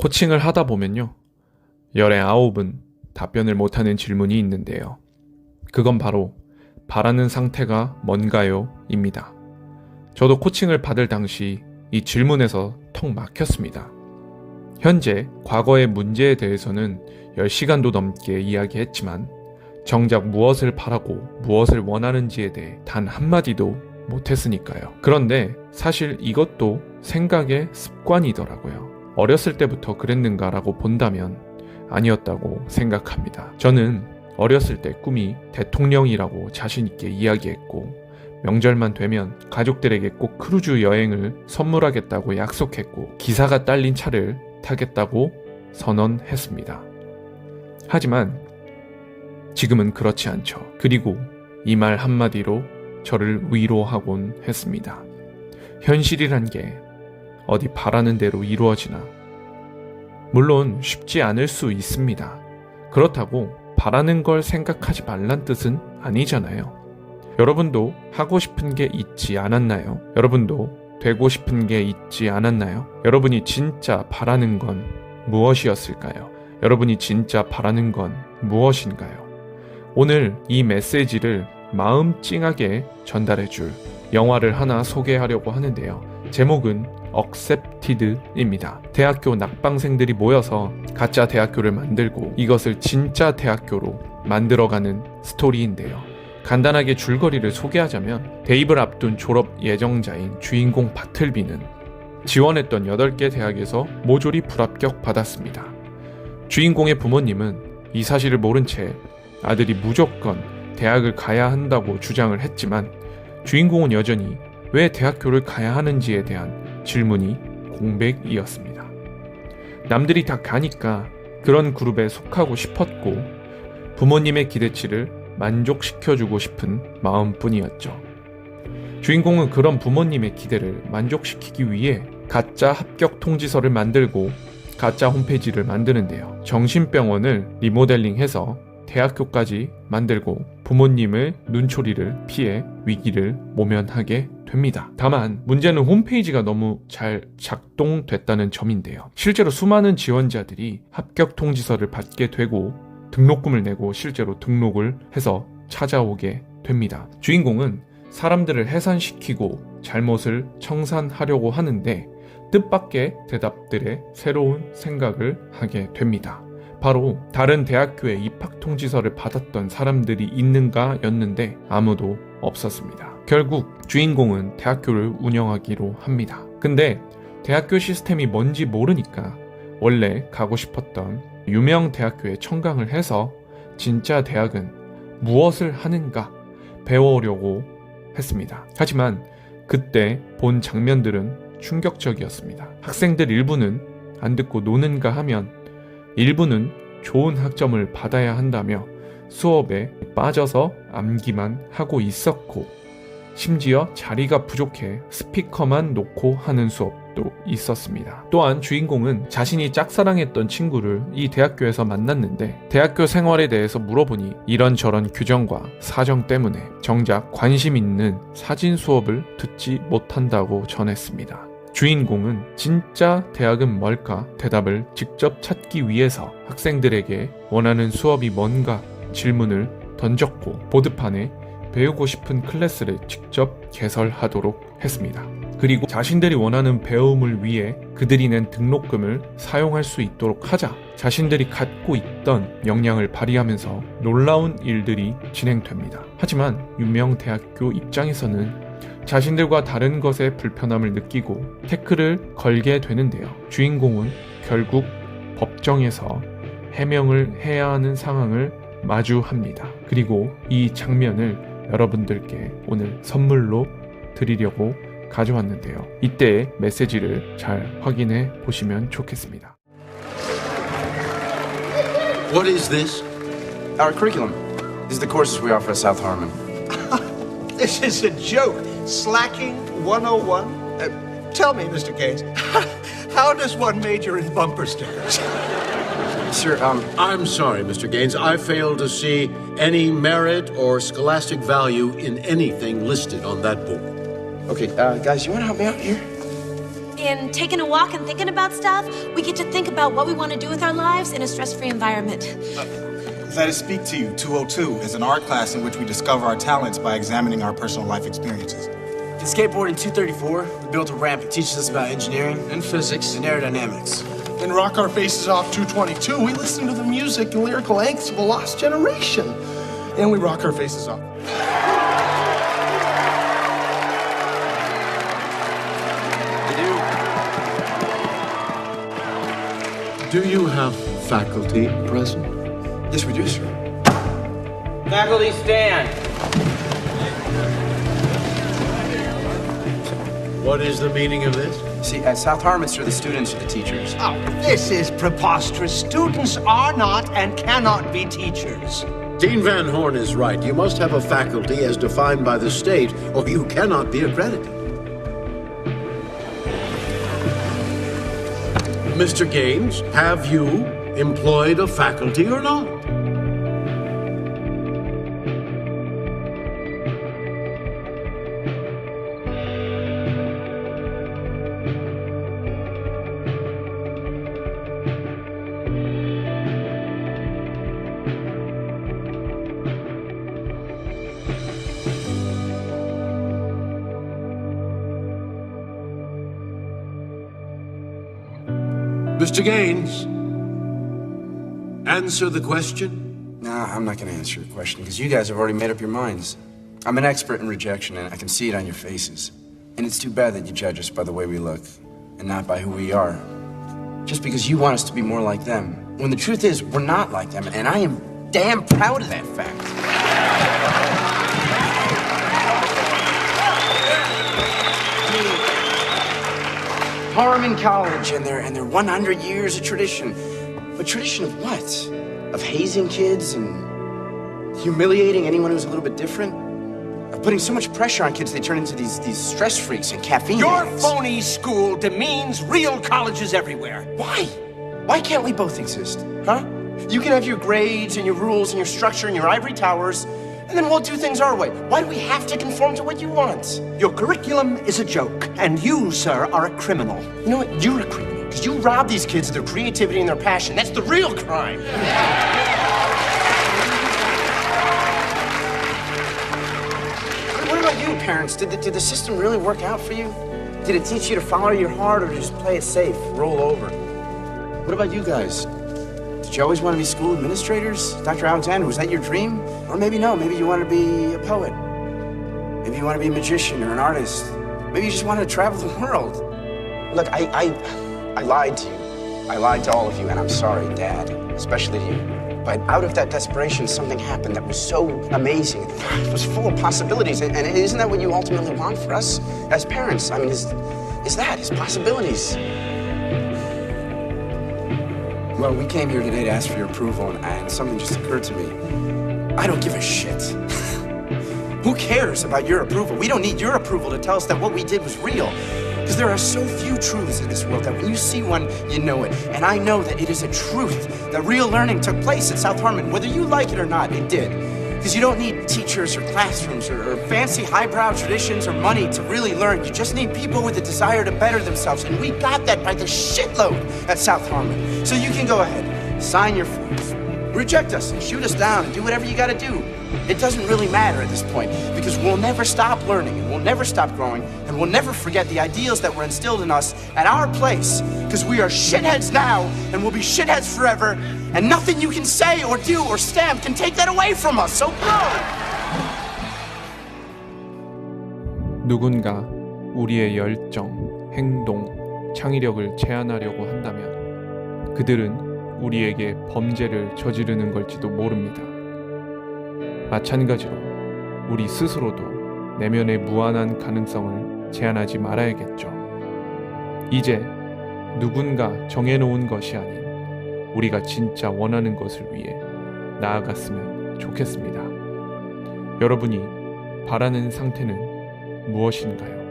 코칭을 하다 보면요, 열의 9은 답변을 못하는 질문이 있는데요. 그건 바로 바라는 상태가 뭔가요? 입니다. 저도 코칭을 받을 당시 이 질문에서 턱 막혔습니다. 현재 과거의 문제에 대해서는 10시간도 넘게 이야기했지만 정작 무엇을 바라고 무엇을 원하는지에 대해 단 한마디도 못했으니까요. 그런데 사실 이것도 생각의 습관이더라고요. 어렸을 때부터 그랬는가라고 본다면 아니었다고 생각합니다. 저는 어렸을 때 꿈이 대통령이라고 자신있게 이야기했고, 명절만 되면 가족들에게 꼭 크루즈 여행을 선물하겠다고 약속했고, 기사가 딸린 차를 타겠다고 선언했습니다. 하지만 지금은 그렇지 않죠. 그리고 이 말 한마디로 저를 위로하곤 했습니다. 현실이란 게 어디 바라는 대로 이루어지나? 물론 쉽지 않을 수 있습니다. 그렇다고 바라는 걸 생각하지 말란 뜻은 아니잖아요. 여러분도 하고 싶은 게 있지 않았나요? 여러분도 되고 싶은 게 있지 않았나요? 여러분이 진짜 바라는 건 무엇이었을까요? 여러분이 진짜 바라는 건 무엇인가요? 오늘 이 메시지를 마음 찡하게 전달해줄 영화를 하나 소개하려고 하는데요. 제목은 Accepted입니다. 대학교 낙방생들이 모여서 가짜 대학교를 만들고 이것을 진짜 대학교로 만들어가는 스토리인데요. 간단하게 줄거리를 소개하자면, 대입을 앞둔 졸업 예정자인 주인공 바틀비는 지원했던 8개 대학에서 모조리 불합격 받았습니다. 주인공의 부모님은 이 사실을 모른 채 아들이 무조건 대학을 가야 한다고 주장을 했지만, 주인공은 여전히 왜 대학교를 가야 하는지에 대한 질문이 공백이었습니다. 남들이 다 가니까 그런 그룹에 속하고 싶었고, 부모님의 기대치를 만족시켜주고 싶은 마음뿐이었죠. 주인공은 그런 부모님의 기대를 만족시키기 위해 가짜 합격 통지서를 만들고 가짜 홈페이지를 만드는데요. 정신병원을 리모델링해서 대학교까지 만들고 부모님의 눈초리를 피해 위기를 모면하게 됩니다. 다만 문제는 홈페이지가 너무 잘 작동됐다는 점인데요. 실제로 수많은 지원자들이 합격 통지서를 받게 되고 등록금을 내고 실제로 등록을 해서 찾아오게 됩니다. 주인공은 사람들을 해산시키고 잘못을 청산하려고 하는데 뜻밖의 대답들에 새로운 생각을 하게 됩니다. 바로 다른 대학교에 입학 통지서를 받았던 사람들이 있는가 였는데 아무도 없었습니다. 결국 주인공은 대학교를 운영하기로 합니다. 근데 대학교 시스템이 뭔지 모르니까 원래 가고 싶었던 유명 대학교에 청강을 해서 진짜 대학은 무엇을 하는가 배워오려고 했습니다. 하지만 그때 본 장면들은 충격적이었습니다. 학생들 일부는 안 듣고 노는가 하면 일부는 좋은 학점을 받아야 한다며 수업에 빠져서 암기만 하고 있었고, 심지어 자리가 부족해 스피커만 놓고 하는 수업도 있었습니다. 또한 주인공은 자신이 짝사랑했던 친구를 이 대학교에서 만났는데 대학교 생활에 대해서 물어보니 이런저런 규정과 사정 때문에 정작 관심 있는 사진 수업을 듣지 못한다고 전했습니다. 주인공은 진짜 대학은 뭘까 대답을 직접 찾기 위해서 학생들에게 원하는 수업이 뭔가 질문을 던졌고, 보드판에 배우고 싶은 클래스를 직접 개설하도록 했습니다. 그리고 자신들이 원하는 배움을 위해 그들이 낸 등록금을 사용할 수 있도록 하자 자신들이 갖고 있던 역량을 발휘하면서 놀라운 일들이 진행됩니다. 하지만 유명 대학교 입장에서는 자신들과 다른 것에 불편함을 느끼고 태클을 걸게 되는데요. 주인공은 결국 법정에서 해명을 해야 하는 상황을 마주합니다. 그리고 이 장면을 여러분들께 오늘 선물로 드리려고 가져왔는데요. 이때의 메시지를 잘 확인해 보시면 좋겠습니다. What is this? Our curriculum. These are the courses we offer at South Harmon. This is a joke. Slacking 101? Tell me, Mr. Gaines, how does one major in bumper stickers? Sir, I'm sorry, Mr. Gaines. I fail to see any merit or scholastic value in anything listed on that board. okay, guys, you want to help me out here? in taking a walk and thinking about stuff, we get to think about what we want to do with our lives in a stress-free environment. Let us speak to you. 202 is an art class in which we discover our talents by examining our personal life experiences. In skateboarding 234, we built a ramp that teaches us about engineering and physics and aerodynamics. In Rock Our Faces Off 222, we listen to the music and lyrical angst of a lost generation. And we rock our faces off. Do you have faculty present? Yes, we do, sir. Faculty stand. What is the meaning of this? See, at South Harminster, the students are the teachers. Oh, this is preposterous. Students are not and cannot be teachers. Dean Van Horn is right. You must have a faculty as defined by the state, or you cannot be accredited. Mr. Gaines, have you employed a faculty or not? Mr. Gaines, answer the question. Nah, I'm not going to answer your question because you guys have already made up your minds. I'm an expert in rejection, and I can see it on your faces. And it's too bad that you judge us by the way we look and not by who we are. Just because you want us to be more like them, when the truth is we're not like them, and I am damn proud of that fact. Harmon College and their 100 years of tradition. But tradition of what? Of hazing kids and humiliating anyone who's a little bit different? Of putting so much pressure on kids they turn into these stress freaks and caffeine Your addicts. phony school demeans real colleges everywhere. Why? Why can't we both exist? Huh? You can have your grades and your rules and your structure and your ivory towers, and then we'll do things our way. Why do we have to conform to what you want? Your curriculum is a joke, and you, sir, are a criminal. You know what? You're a criminal, because you rob these kids of their creativity and their passion. That's the real crime. What about you, parents? Did the system really work out for you? Did it teach you to follow your heart or to just play it safe, roll over? What about you guys? Did you always want to be school administrators? Dr. Alexander, was that your dream? Or maybe no, maybe you want to be a poet. Maybe you want to be a magician or an artist. Maybe you just want to travel the world. Look, I lied to you. I lied to all of you, and I'm sorry, Dad, especially to you. But out of that desperation, something happened that was so amazing. It was full of possibilities, and isn't that what you ultimately want for us as parents? I mean, is possibilities. Well, we came here today to ask for your approval, and something just occurred to me. I don't give a shit. Who cares about your approval? We don't need your approval to tell us that what we did was real. Because there are so few truths in this world that when you see one, you know it. And I know that it is a truth that real learning took place at South Harmon. Whether you like it or not, it did. Because you don't need teachers or classrooms or fancy highbrow traditions or money to really learn. You just need people with a desire to better themselves. And we got that by the shitload at South Harmon. So you can go ahead, sign your forms, reject us and shoot us down and do whatever you gotta do. It doesn't really matter at this point because we'll never stop learning and we'll never stop growing and we'll never forget the ideals that were instilled in us at our place because we are shitheads now and we'll be shitheads forever and nothing you can say or do or stamp can take that away from us. So grow! 누군가 우리의 열정, 행동, 창의력을 제한하려고 한다면 그들은 우리에게 범죄를 저지르는 걸지도 모릅니다. 마찬가지로 우리 스스로도 내면의 무한한 가능성을 제한하지 말아야겠죠. 이제 누군가 정해놓은 것이 아닌 우리가 진짜 원하는 것을 위해 나아갔으면 좋겠습니다. 여러분이 바라는 상태는 무엇인가요?